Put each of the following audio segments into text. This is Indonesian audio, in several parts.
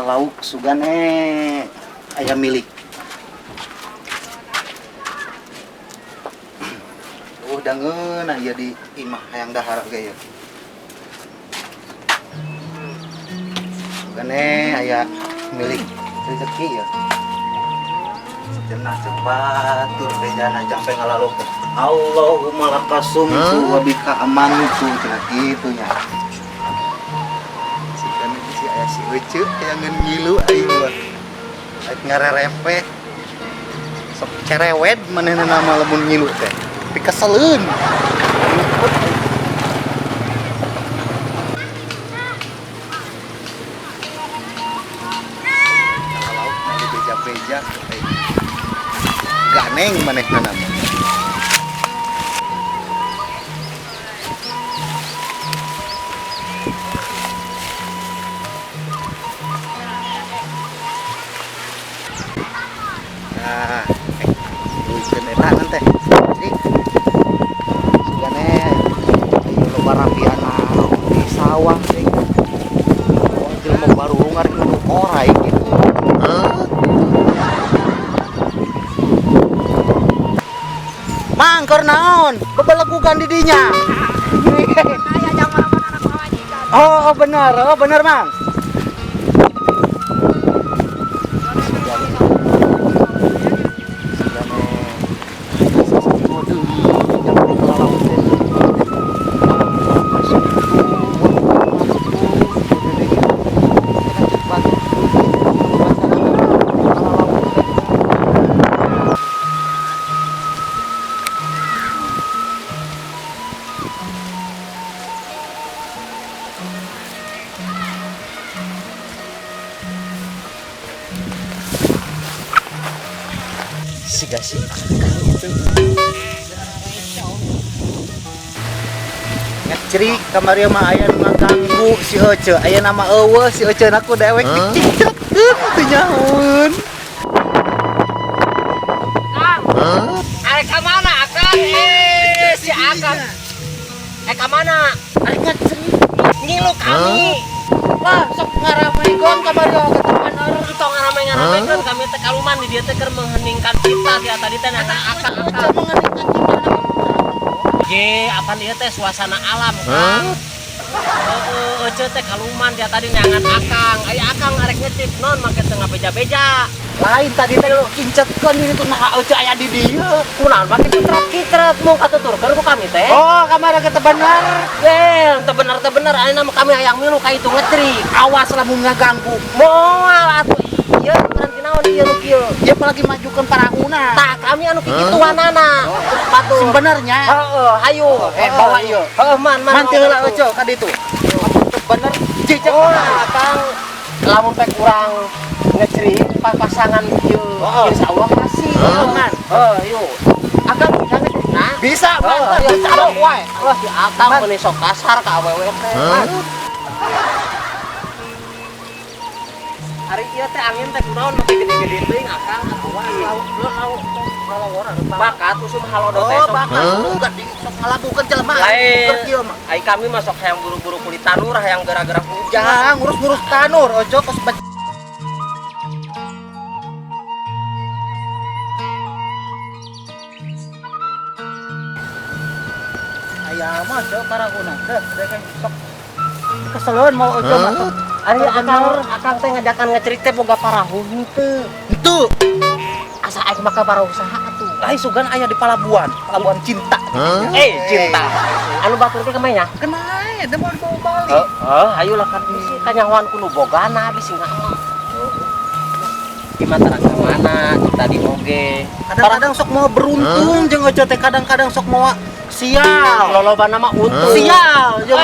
lauk sugane ayam milik. Dangeun aya di imah hayang dahar gaya. Sugane aya milik rezeki ya. Cenah cepat tur bejana jampe ngalaluk. Allahumma lakasumtu wa bika amantu cenah kitu nya. Sugane si aya si Ucu yang ngilu aing mah. Aing ngarerepe. Sok cerewet manehna nama lamun ngilu teh. Tapi keseleun. Kalau mau beja-beja ganeng manehna nama. Nah, luceun eta nanti. Jadi barapiana di sawah sih. Oh, jelema baru ngari kudu korai gitu. Mang, keur naon? Bebelegugan di dinya. Aya jaman anak majikan. Oh, bener, Mang. Siga itu ngeceri kamari mah aya nu ngaganggu si Ece aya nama eueuh si Ece aku dewek dicicetkeun teu nyahoun. Kang. Arek ka mana Akang? Si Akang. Ka mana? Arek ngeceri Ngilu kami. wah sok ngaramegon kamari ketepan orang Tong ngarame-ngaramekeun kami teh kaluman di dieu teh keur mengheningkan kita dia tadi teh nana Akang. Ye, apa dia teh suasana alam kan? Ece teh kaluman dia tadi nyangan Akang. Aya Akang arek ngecip non make teu ngabeja-beja. lain tadi teh kincetkeun diri tuh nah Ece aya di dieu. Kunaon make kitret-kitret mau katuturkeun ku kami teh? Oh, kamari kita bener. Teu bener aya nama kami hayang milu ka itu ngecri. Awas lamun ngaganggu. Moal atuh ieu nanti naon ieu nu kieu. Dia apalagi majukan parahuna. Tah kami anu kikituanana. Batur. Sing benernya. Heeh, hayu. Bawa ieu. Heeh, man. Mantil heula Ece ka ditu. Bener cicek. Oh, Akang lamun pek urang ngecri pasangan ieu insyaallah kasih. Man. Yuk. Akang bisa ngecri nah. Bisa, mantap. Yuk, Carok wae. Wah, si Akang meuni sok kasar ka awewe teh. Hari ieu teh angin teh kunaon make gede-gede teuing Akang atuh lauk bakat usum halodo teh sok. Bakat bukan di sok ngalabukeun jelema. Lain. Kieu mah. Ai kami mah sok hayang buru-buru kulit tanur hayang gara-gara hujan. Jangan ngurus-ngurus tanur, ojo kos aya mah ceu parahuna teh kan sok keseleun mau ojo mah. Ari Akang teh ngajakan ngecerit teh boga parahun henteu. Itu Asa aing mah ka parahusaha atuh. lain sugan aya di palabuan cinta. Cinta. Anu batur teh kemana? Kena ada mau dibawa balik. Ayo lah kan bisi kanyahoan kuno bogana bisi ngama. Gimana terang mana kita di oge. Kadang-kadang sok mau beruntung jeung ojo teh kadang-kadang sok mau sial. Lolobana mah untung. Sial jeung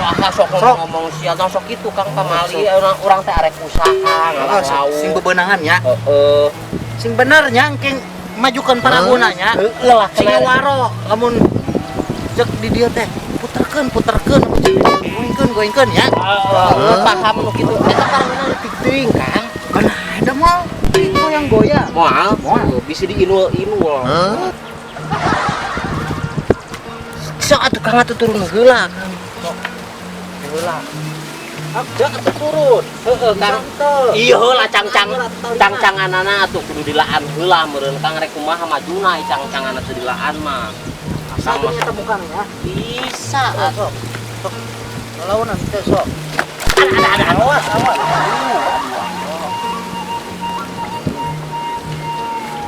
asa sok ngomong sial tong sok kitu Kang Kamali urang teh arek usaha ngalau. sing bebenangan ya. Heeh. Sing benernya engking majukan paragunanya. Lelah Sing waro lamun cek di dieu teh puterkeun goengkeun ya. Paham nu kitu. Eta parangna leutik teuing Kang. Kan ada mau itu yang goyah. Moal bisa diinul-inul. Sok atuh Kang atuh turun heula Kang. Heula. Aja atuh turun. Heeh Kang. Santai. Iya lah cang-canganana atuh kudu dilaan heula meureun Kang rek kumaha majuna cang-canganna teu dilaan mah. Asal Akang mah nya temukan ya. bisa. Sok. Sok. Lawanan teh sok. Ada. Awas.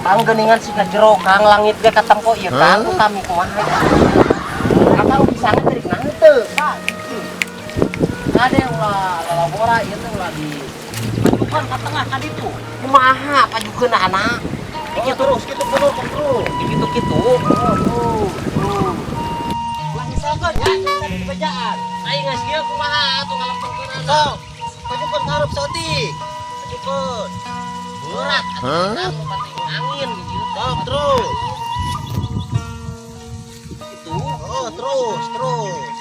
Kang geuningan siga jero Kang langit ge katempo ieu Kang kami kumaha. Akang bisa dari naon teu? Ada yang ulah labora ieu teh ulah di pajukan ka tengah ka ditu. Kumaha pajukeun anak? Gitu terus, gitu terus. Gitu-gitu. Oh. Ulah misalkan ya, tadi kebejaan. Aing geus kieu kumaha atuh ngalepengkeun anak. Sok. Pajukan ngarep sati. Pajukan. Berat atuh Kang penting angin gitu. Sok terus. Itu. Oh, terus.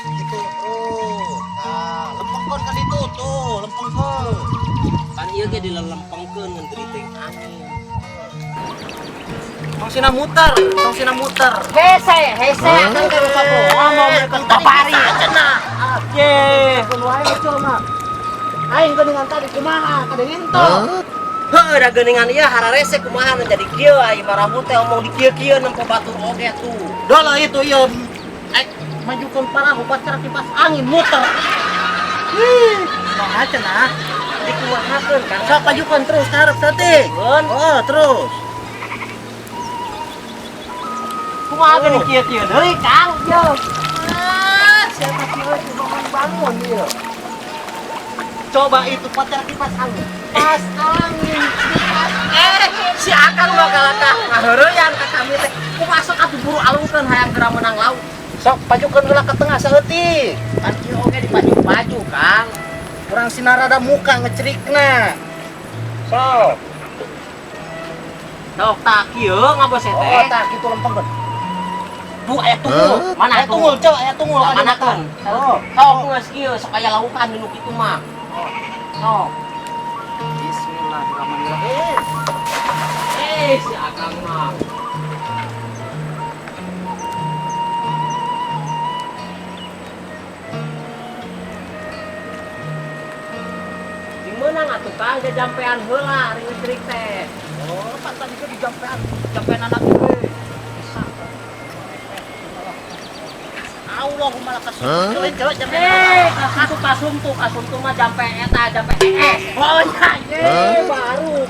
Gitu terus. Nah, lempengkeun kan itu tuh, lempengkeun. Kan ieu ge dilelempengkeun ngan geriting angin. Tong sina muter. Hese akan ka sopo. Mau mereka babari. Cenah. Ye. Kudu ae coba. Aing geuningan tadi kumaha? Kadengin tong. Heuh da geuningan ieu hararese kumaha nu jadi kieu ai marahu teh omong di kieu-kieu nempo batur oge tuh. Dola itu ieu. Majukeun parahu pacar kipas angin muter. Kumaha cenah? Dikumahakeun kan. Sok pajukan terus karep sate. Ngeun. Oh, terus. Kumaha geuning kieu-kieu deui Kang ieu. Siapa kira cuma bangun dia. Coba itu pacar kipas angin. Pas angin. Si Akang bakal ngaheureuyang ka kami teh. Kumasuk atuh buru alungkeun hayang geura menang laut. Sok pajukeun heula ke tengah saeutik. Kan kieu oge dipaju-paju Kang. Urang sinarada muka ngecerikna. Sok. Sok tak kieu ngabose teh. Oh, tak kitu lempengkeun. Du aya tunggul. Mana Aya tunggul, cok, aya tunggul. Mana kan? Oh. Sok geus kieu sok aya laukan nu kitu mah. Sok. Bismillahirrahmanirrahim. Si Akang mah. Di meunang atuh Kang jajampean heula ari ngestrik teh. Oh, pan tadi ke jampean anak gue. Bisa. Allahumma lakas. Coba jampean. Kasum tuh mah jampe eta jampe Oh, ya, baru.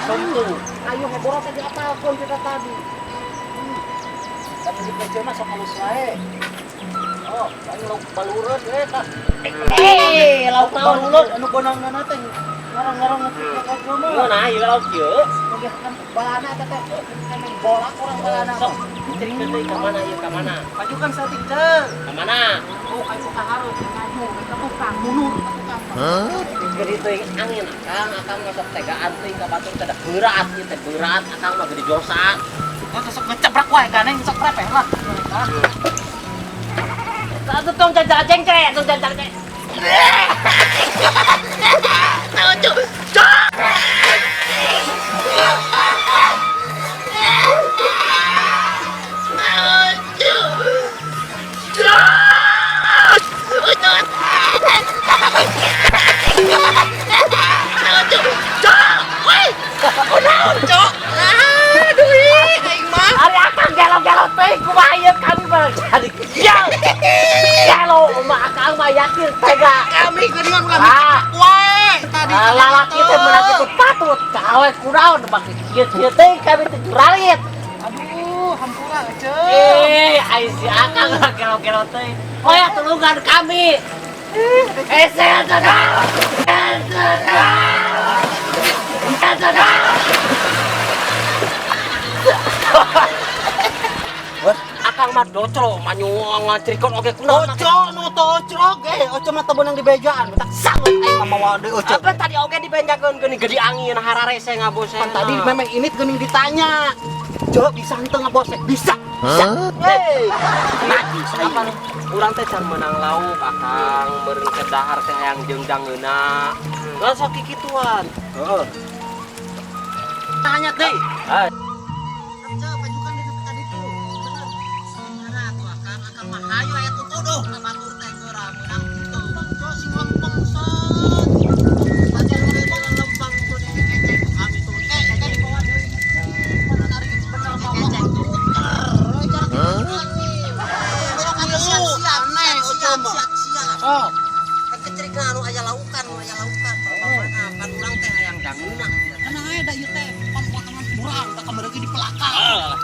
Sumtu. Ayo heboro tadi apalkeun kita tadi. Tapi di kerja mah sok halus wae. Oh, ayo lauk balureun we tah. Lauk naon balureun anu bonangna teh. Ngarang-ngarang ka kerja mah. Mun nah ieu lauk kieu. Oke, kan balana teh teh bola urang balana. Sok. Cerik deui ka mana ieu ka mana? Pajukan satik teh. Ka mana? Oh, kayu ka hareup maju ka tukang mundur ka tukang. Gede teuing angin Akang mah sok tegaan teuing ka batur teh da berat ieu teh berat Akang mah gede dosa. Oh, sok ngecebrak wae ganeng sok repeh lah. Satu tong jajar cengcre, tong jajar cengcre. Ari Akang gelo-gelo teuing kumaha ieu kami mah jadi gel. Gelo mah Akang mah yakin tega. Kami geuningan Ah. wae tadi. Lalaki teh meunang kitu patut kaawet kunaon bang kieu teh kami teh juralit. Aduh, hampura aja. Ai si Akang gelo-gelo teh. Hoya tulungan kami. Saya Akang mah docro manyuang ngacrikon oge kunaon. Ojo nu teu ocrog ojo mah teu beunang di bejaan. Tak sangat aing mah mawa deui ojo. Apa tadi oge dibenjakeun geuning gedi angin hararese ngabose. Kan tadi memang ini geuning ditanya. Jo bisa henteu ngabose? Bisa. Bisa. Hei. Mati saya. Apa nih? Urang teh can meunang lauk Akang meureun ke dahar teh hayang jeungjangeuna. Lah sok kikituan. Heeh. Tanya teh. Ah. Aja pajukan di dekat tadi tuh. Bener. Mana tuh Akang mah hayu aya tutuduh ka batur teh geura meunang kitu. Jo sing lempeng sok. sok kan kecrik anu aya laukan kan urang teh hayang dangunna kana aya da ieu teh pampotongan urang da kamari di pelakar.